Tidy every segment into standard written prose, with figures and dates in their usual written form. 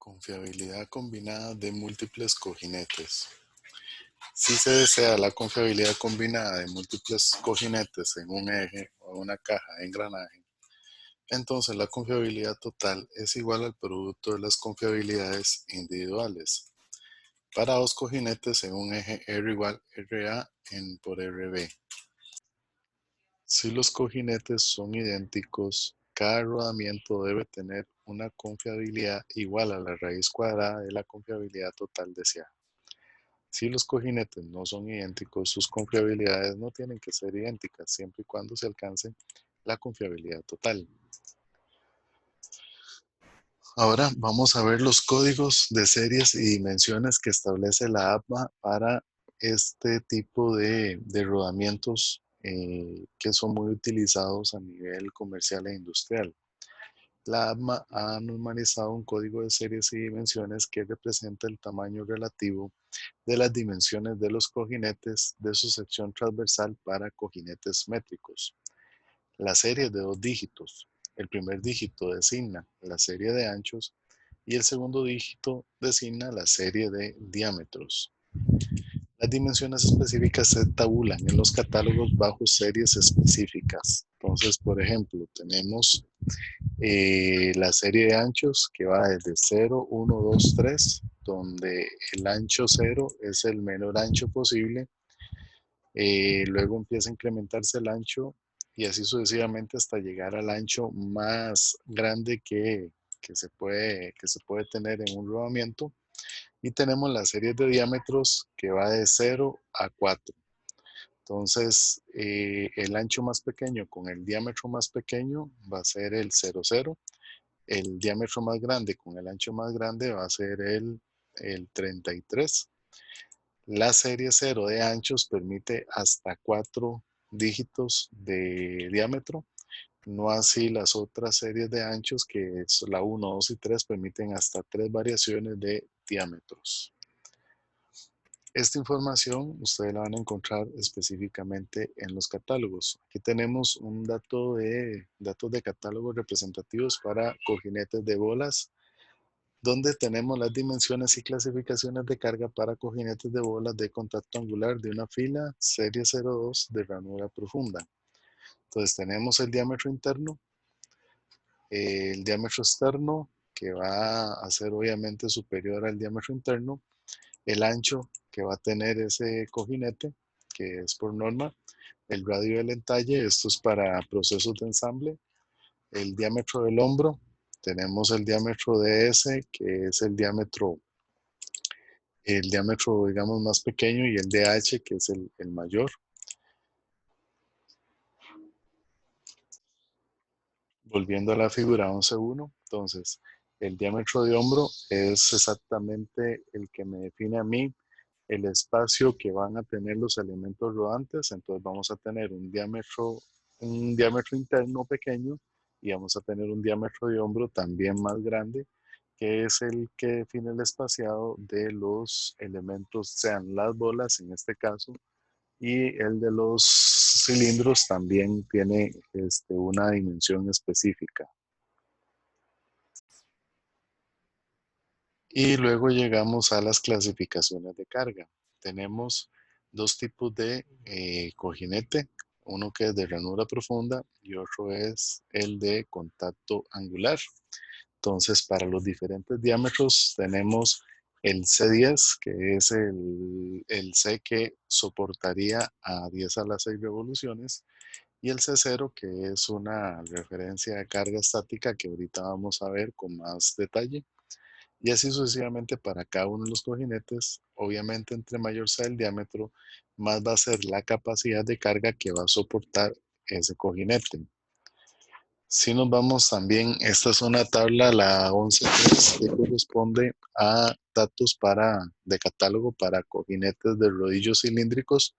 Confiabilidad combinada de múltiples cojinetes. Si se desea la confiabilidad combinada de múltiples cojinetes en un eje o una caja de engranaje, entonces la confiabilidad total es igual al producto de las confiabilidades individuales para dos cojinetes en un eje R igual RA por RB. Si los cojinetes son idénticos, cada rodamiento debe tener una confiabilidad igual a la raíz cuadrada de la confiabilidad total deseada. Si los cojinetes no son idénticos, sus confiabilidades no tienen que ser idénticas, siempre y cuando se alcance la confiabilidad total. Ahora vamos a ver los códigos de series y dimensiones que establece la APMA para este tipo de rodamientos que son muy utilizados a nivel comercial e industrial. La APMA ha normalizado un código de series y dimensiones que representa el tamaño relativo de las dimensiones de los cojinetes de su sección transversal para cojinetes métricos. La serie de dos dígitos. El primer dígito designa la serie de anchos y el segundo dígito designa la serie de diámetros. Las dimensiones específicas se tabulan en los catálogos bajo series específicas. Entonces, por ejemplo, tenemos la serie de anchos que va desde 0, 1, 2, 3, donde el ancho 0 es el menor ancho posible. Luego empieza a incrementarse el ancho y así sucesivamente hasta llegar al ancho más grande que se puede tener en un rodamiento. Y tenemos la serie de diámetros que va de 0 a 4. Entonces, el ancho más pequeño con el diámetro más pequeño va a ser el 00. El diámetro más grande con el ancho más grande va a ser el 33. La serie 0 de anchos permite hasta 4 dígitos de diámetro. No así las otras series de anchos que es la 1, 2 y 3 permiten hasta 3 variaciones de diámetros. Esta información ustedes la van a encontrar específicamente en los catálogos. Aquí tenemos un datos de catálogos representativos para cojinetes de bolas, donde tenemos las dimensiones y clasificaciones de carga para cojinetes de bolas de contacto angular de una fila serie 02 de ranura profunda. Entonces tenemos el diámetro interno, el diámetro externo, que va a ser obviamente superior al diámetro interno, el ancho que va a tener ese cojinete, que es por norma, el radio del entalle, esto es para procesos de ensamble, el diámetro del hombro, tenemos el diámetro de S, que es el diámetro digamos más pequeño, y el DH, que es el mayor. Volviendo a la figura 11.1, entonces el diámetro de hombro es exactamente el que me define a mí el espacio que van a tener los elementos rodantes. Entonces vamos a tener un diámetro interno pequeño y vamos a tener un diámetro de hombro también más grande, que es el que define el espaciado de los elementos, sean las bolas en este caso, y el de los cilindros también tiene una dimensión específica. Y luego llegamos a las clasificaciones de carga. Tenemos dos tipos de cojinete, uno que es de ranura profunda y otro es el de contacto angular. Entonces, para los diferentes diámetros tenemos el C10, que es el C que soportaría a 10 a las 6 revoluciones, y el C0, que es una referencia de carga estática que ahorita vamos a ver con más detalle. Y así sucesivamente para cada uno de los cojinetes. Obviamente, entre mayor sea el diámetro, más va a ser la capacidad de carga que va a soportar ese cojinete. Si nos vamos también, esta es una tabla, la 11.3, que corresponde a datos de catálogo para cojinetes de rodillos cilíndricos.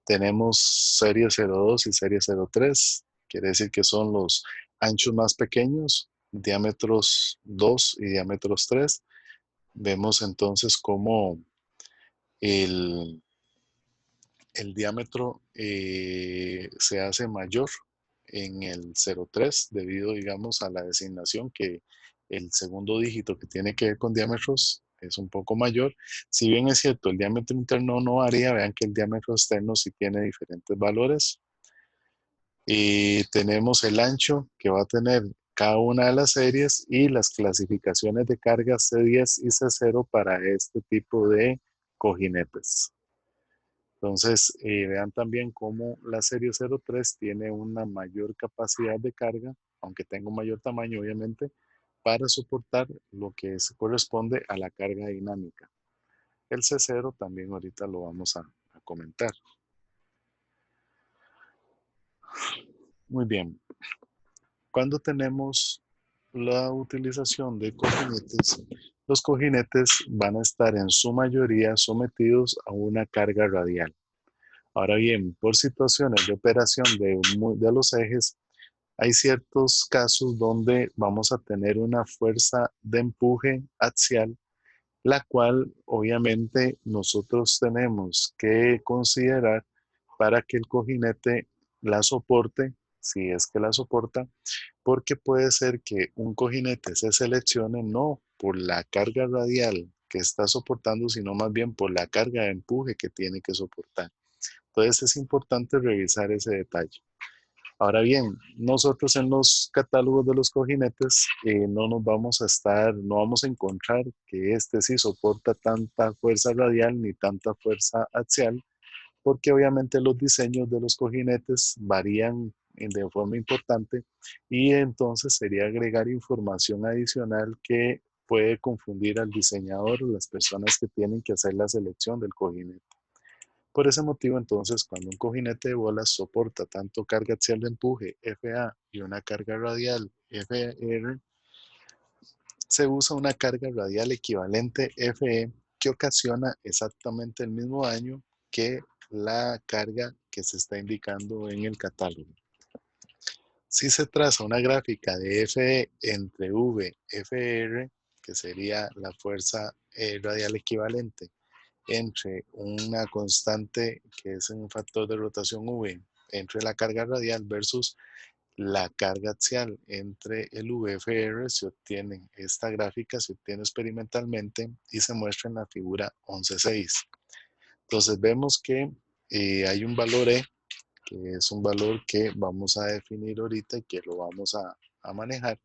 Tenemos serie 02 y serie 03, quiere decir que son los anchos más pequeños, diámetros 2 y diámetros 3. Vemos entonces cómo el, el diámetro se hace mayor en el 03 debido, digamos, a la designación que el segundo dígito que tiene que ver con diámetros es un poco mayor. Si bien es cierto, el diámetro interno no varía, vean que el diámetro externo sí tiene diferentes valores. Y tenemos el ancho que va a tener cada una de las series y las clasificaciones de cargas C10 y C0 para este tipo de cojinetes. Entonces, vean también cómo la serie 03 tiene una mayor capacidad de carga, aunque tenga un mayor tamaño, obviamente, para soportar lo que se corresponde a la carga dinámica. El C0 también ahorita lo vamos a comentar. Muy bien. Cuando tenemos la utilización de cojinetes, los cojinetes van a estar en su mayoría sometidos a una carga radial. Ahora bien, por situaciones de operación de los ejes, hay ciertos casos donde vamos a tener una fuerza de empuje axial, la cual obviamente nosotros tenemos que considerar para que el cojinete la soporte, si es que la soporta, porque puede ser que un cojinete se seleccione no por la carga radial que está soportando, sino más bien por la carga de empuje que tiene que soportar. Entonces es importante revisar ese detalle. Ahora bien, nosotros en los catálogos de los cojinetes no nos vamos a estar, no vamos a encontrar que este sí soporta tanta fuerza radial ni tanta fuerza axial, porque obviamente los diseños de los cojinetes varían de forma importante y entonces sería agregar información adicional que puede confundir al diseñador o las personas que tienen que hacer la selección del cojinete. Por ese motivo, entonces, cuando un cojinete de bolas soporta tanto carga axial de empuje, FA, y una carga radial, FR, se usa una carga radial equivalente, FE, que ocasiona exactamente el mismo daño que la carga que se está indicando en el catálogo. Si se traza una gráfica de FE entre V, FR, que sería la fuerza radial equivalente, entre una constante que es un factor de rotación V entre la carga radial versus la carga axial entre el VFR, se obtiene esta gráfica, se obtiene experimentalmente y se muestra en la figura 11.6. Entonces vemos que hay un valor E, que es un valor que vamos a definir ahorita y que lo vamos a manejar.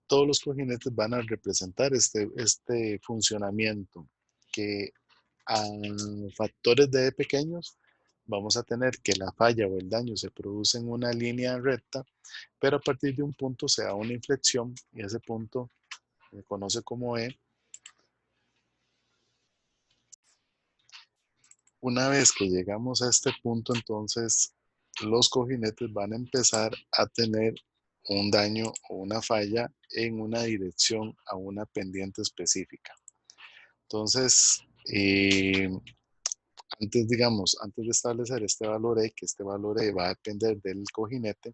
Todos los cojinetes van a representar este funcionamiento que a factores de E pequeños vamos a tener que la falla o el daño se produce en una línea recta, pero a partir de un punto se da una inflexión y ese punto se conoce como E. Una vez que llegamos a este punto, entonces los cojinetes van a empezar a tener un daño o una falla en una dirección a una pendiente específica. Entonces, antes de establecer este valor E, que este valor E va a depender del cojinete,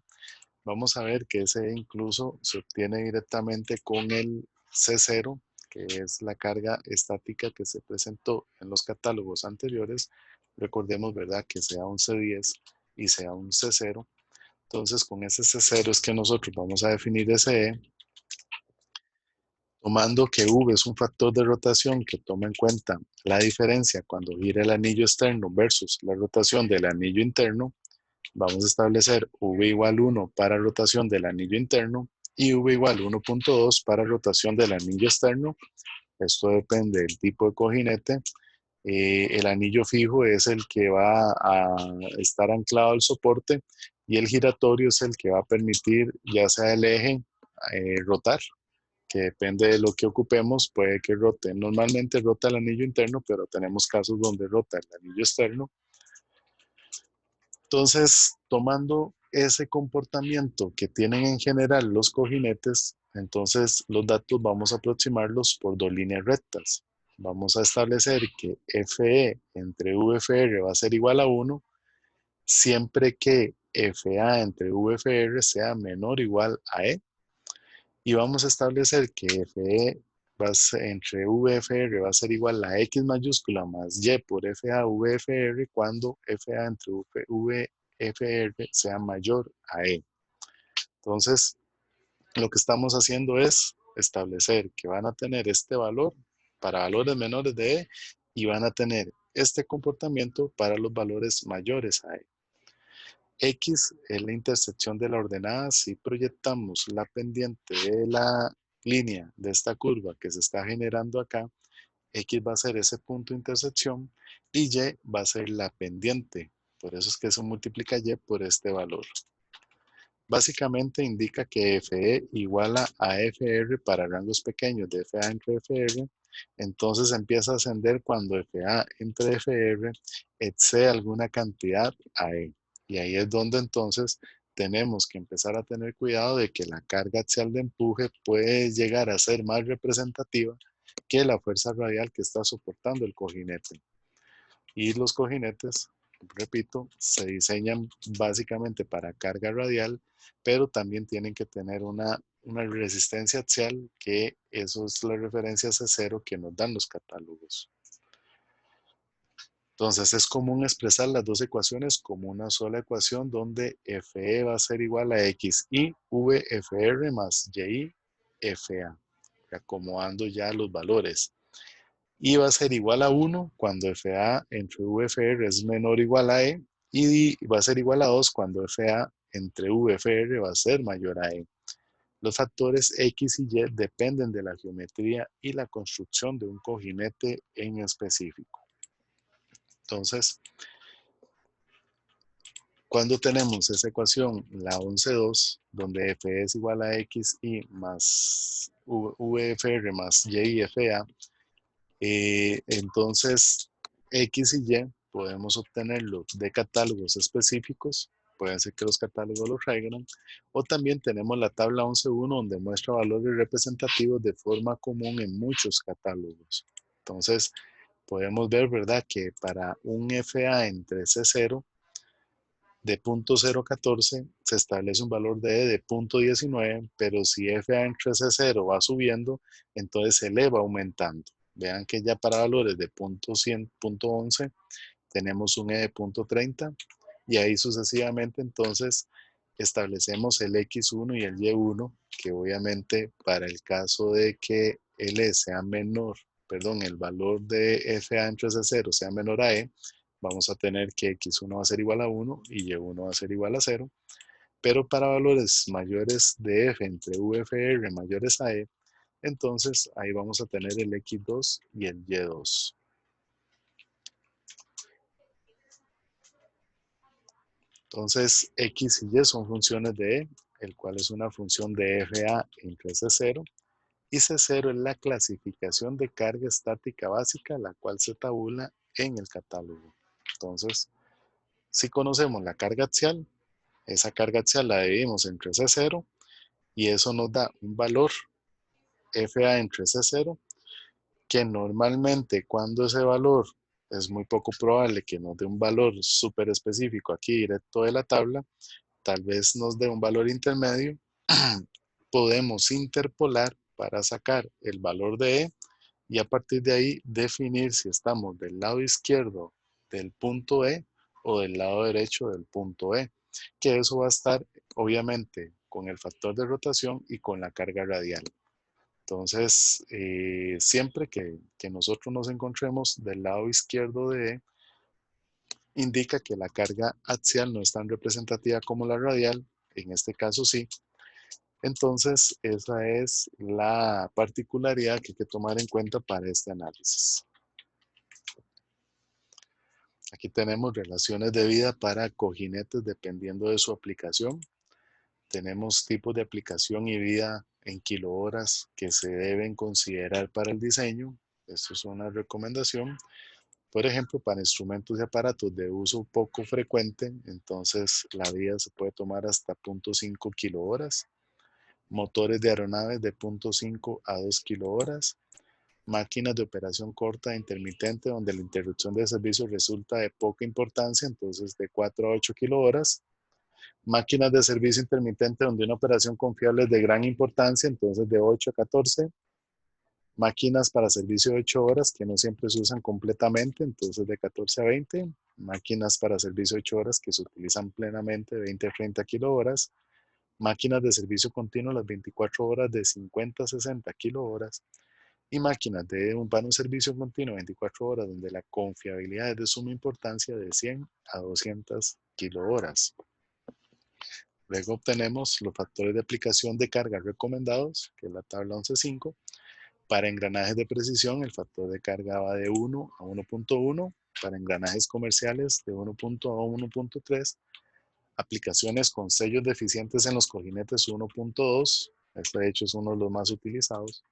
vamos a ver que ese incluso se obtiene directamente con el C0, que es la carga estática que se presentó en los catálogos anteriores. Recordemos, ¿verdad?, que sea un C10 y sea un C0. Entonces, con ese C0 es que nosotros vamos a definir ese E, tomando que V es un factor de rotación que toma en cuenta la diferencia cuando gira el anillo externo versus la rotación del anillo interno. Vamos a establecer V igual 1 para rotación del anillo interno y V igual 1.2 para rotación del anillo externo. Esto depende del tipo de cojinete. El anillo fijo es el que va a estar anclado al soporte y el giratorio es el que va a permitir ya sea el eje rotar, que depende de lo que ocupemos, puede que rote. Normalmente rota el anillo interno, pero tenemos casos donde rota el anillo externo. Entonces, tomando ese comportamiento que tienen en general los cojinetes, entonces los datos vamos a aproximarlos por dos líneas rectas. Vamos a establecer que FE entre VFR va a ser igual a 1 siempre que FA entre VFR sea menor o igual a E. Y vamos a establecer que FE entre VFR va a ser igual a X mayúscula más Y por FA VFR cuando FA entre VFR sea mayor a E. Entonces, lo que estamos haciendo es establecer que van a tener este valor para valores menores de E y van a tener este comportamiento para los valores mayores a E. X es la intersección de la ordenada. Si proyectamos la pendiente de la línea de esta curva que se está generando acá, X va a ser ese punto de intersección y Y va a ser la pendiente. Por eso es que se multiplica Y por este valor. Básicamente indica que FE iguala a FR para rangos pequeños de FA entre FR. Entonces empieza a ascender cuando FA entre FR excede alguna cantidad a E. Y ahí es donde entonces tenemos que empezar a tener cuidado de que la carga axial de empuje puede llegar a ser más representativa que la fuerza radial que está soportando el cojinete. Y los cojinetes, repito, se diseñan básicamente para carga radial, pero también tienen que tener una resistencia axial, que eso es la referencia C0 que nos dan los catálogos. Entonces es común expresar las dos ecuaciones como una sola ecuación donde FE va a ser igual a XI VFR más YI FA, acomodando ya los valores. Y va a ser igual a 1 cuando FA entre VFR es menor o igual a E, y va a ser igual a 2 cuando FA entre VFR va a ser mayor a E. Los factores X y Y dependen de la geometría y la construcción de un cojinete en específico. Entonces, cuando tenemos esa ecuación, la 11.2, donde F es igual a XI más VFR más YIFA, entonces X y Y podemos obtenerlo de catálogos específicos, pueden ser que los catálogos los traigan, o también tenemos la tabla 11.1 donde muestra valores representativos de forma común en muchos catálogos. Entonces podemos ver, ¿verdad?, que para un FA entre C0 de 0.014 se establece un valor de E de 0.19, pero si FA entre C0 va subiendo, entonces se eleva aumentando. Vean que ya para valores de 0.100, 0.11 tenemos un E de 0.30 y ahí sucesivamente entonces establecemos el X1 y el Y1, que obviamente para el caso de que el E sea menor, perdón, el valor de FA entre C0 sea menor a E, vamos a tener que X1 va a ser igual a 1 y Y1 va a ser igual a 0, pero para valores mayores de F entre VFR mayores a E, entonces ahí vamos a tener el X2 y el Y2. Entonces X y Y son funciones de E, el cual es una función de FA entre C0, y C0 es la clasificación de carga estática básica, la cual se tabula en el catálogo. Entonces, si conocemos la carga axial, esa carga axial la dividimos entre C0 y eso nos da un valor FA entre C0, que normalmente cuando ese valor es muy poco probable que nos dé un valor súper específico aquí directo de la tabla, tal vez nos dé un valor intermedio, podemos interpolar para sacar el valor de E y a partir de ahí definir si estamos del lado izquierdo del punto E o del lado derecho del punto E, que eso va a estar obviamente con el factor de rotación y con la carga radial. Entonces, siempre que nosotros nos encontremos del lado izquierdo de E, indica que la carga axial no es tan representativa como la radial, en este caso sí. Entonces, esa es la particularidad que hay que tomar en cuenta para este análisis. Aquí tenemos relaciones de vida para cojinetes dependiendo de su aplicación. Tenemos tipos de aplicación y vida en kilohoras que se deben considerar para el diseño. Esto es una recomendación. Por ejemplo, para instrumentos y aparatos de uso poco frecuente, entonces la vida se puede tomar hasta 0.5 kilohoras. Motores de aeronaves de 0.5 a 2 kilohoras. Máquinas de operación corta e intermitente donde la interrupción de servicio resulta de poca importancia, entonces de 4 a 8 kilohoras. Máquinas de servicio intermitente donde una operación confiable es de gran importancia, entonces de 8 a 14. Máquinas para servicio de 8 horas que no siempre se usan completamente, entonces de 14 a 20. Máquinas para servicio de 8 horas que se utilizan plenamente, 20 a 30 kilohoras. máquinas de servicio continuo las 24 horas de 50 a 60 kilohoras y máquinas de un vano servicio continuo 24 horas donde la confiabilidad es de suma importancia de 100 a 200 kilohoras. Luego obtenemos los factores de aplicación de carga recomendados, que es la tabla 11.5. Para engranajes de precisión, el factor de carga va de 1 a 1.1. Para engranajes comerciales, de 1. a 1.3. Aplicaciones con sellos deficientes en los cojinetes 1.2. Este de hecho es uno de los más utilizados.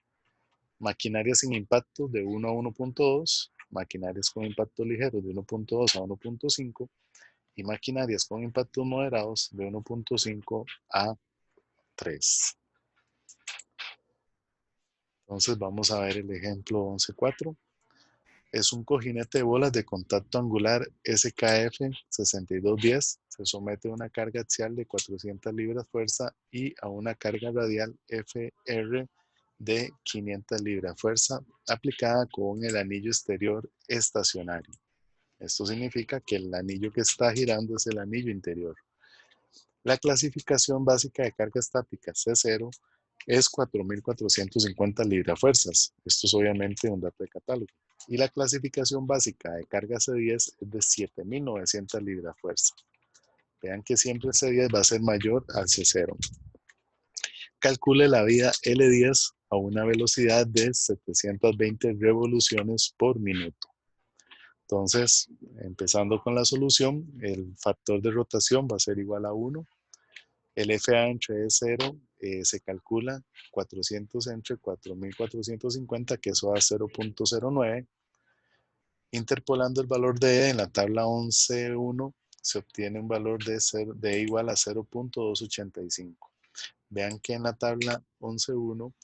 Maquinarias sin impacto de 1 a 1.2. Maquinarias con impacto ligero de 1.2 a 1.5. Y maquinarias con impactos moderados de 1.5 a 3. Entonces vamos a ver el ejemplo 11.4. Es un cojinete de bolas de contacto angular SKF 6210. Se somete a una carga axial de 400 libras fuerza y a una carga radial FR de 500 libras fuerza aplicada con el anillo exterior estacionario. Esto significa que el anillo que está girando es el anillo interior. La clasificación básica de carga estática C0 es 4.450 libras-fuerzas. Esto es obviamente un dato de catálogo. Y la clasificación básica de carga C10 es de 7.900 libras-fuerza. Vean que siempre el C10 va a ser mayor al C0. Calcule la vía L10 a una velocidad de 720 revoluciones por minuto. Entonces, empezando con la solución, el factor de rotación va a ser igual a 1. El FA entre E0 se calcula 400 entre 4.450, que eso da 0.09. Interpolando el valor de E en la tabla 11.1, se obtiene un valor de E igual a 0.285. Vean que en la tabla 11.1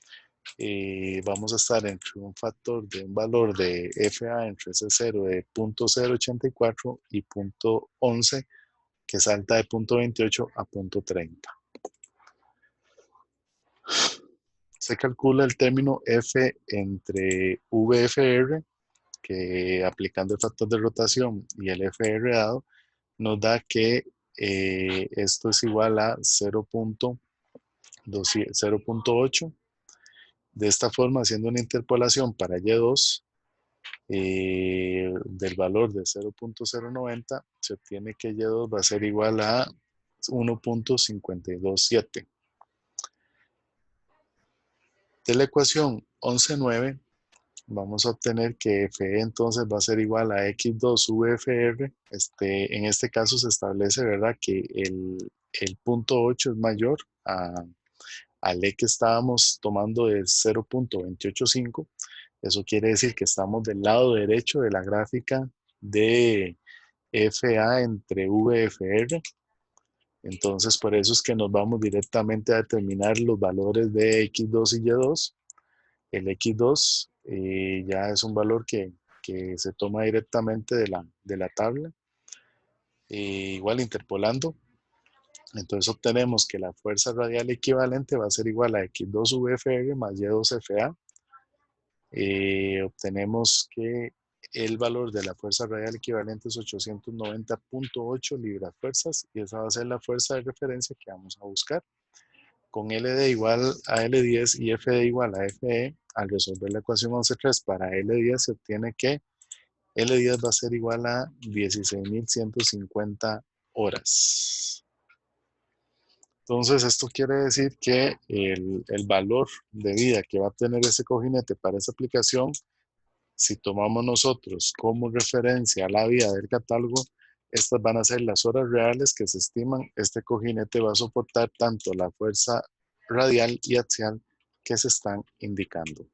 vamos a estar entre un factor de un valor de FA entre C0 de 0.084 y 0.11, que salta de 0.28 a 0.30. Se calcula el término F entre VFR, que aplicando el factor de rotación y el FR dado, nos da que esto es igual a 0.8. De esta forma, haciendo una interpolación para Y2 del valor de 0.090, se obtiene que Y2 va a ser igual a 1.527. De la ecuación 11.9, vamos a obtener que FE entonces va a ser igual a X2VFR. En este caso se establece, ¿verdad?, que el punto 8 es mayor al E que estábamos tomando de 0.285. Eso quiere decir que estamos del lado derecho de la gráfica de FA entre VFR. Entonces, por eso es que nos vamos directamente a determinar los valores de X2 y Y2. El X2 ya es un valor que se toma directamente de la tabla. Igual interpolando. Entonces obtenemos que la fuerza radial equivalente va a ser igual a X2 VFR más Y2 FA. Obtenemos que el valor de la fuerza radial equivalente es 890.8 libras fuerzas y esa va a ser la fuerza de referencia que vamos a buscar. Con LD igual a L10 y FD igual a FE, al resolver la ecuación 11.3 para L10 se obtiene que L10 va a ser igual a 16.150 horas. Entonces, esto quiere decir que el valor de vida que va a tener ese cojinete para esa aplicación, si tomamos nosotros como referencia la vida del catálogo, estas van a ser las horas reales que se estiman. Este cojinete va a soportar tanto la fuerza radial y axial que se están indicando.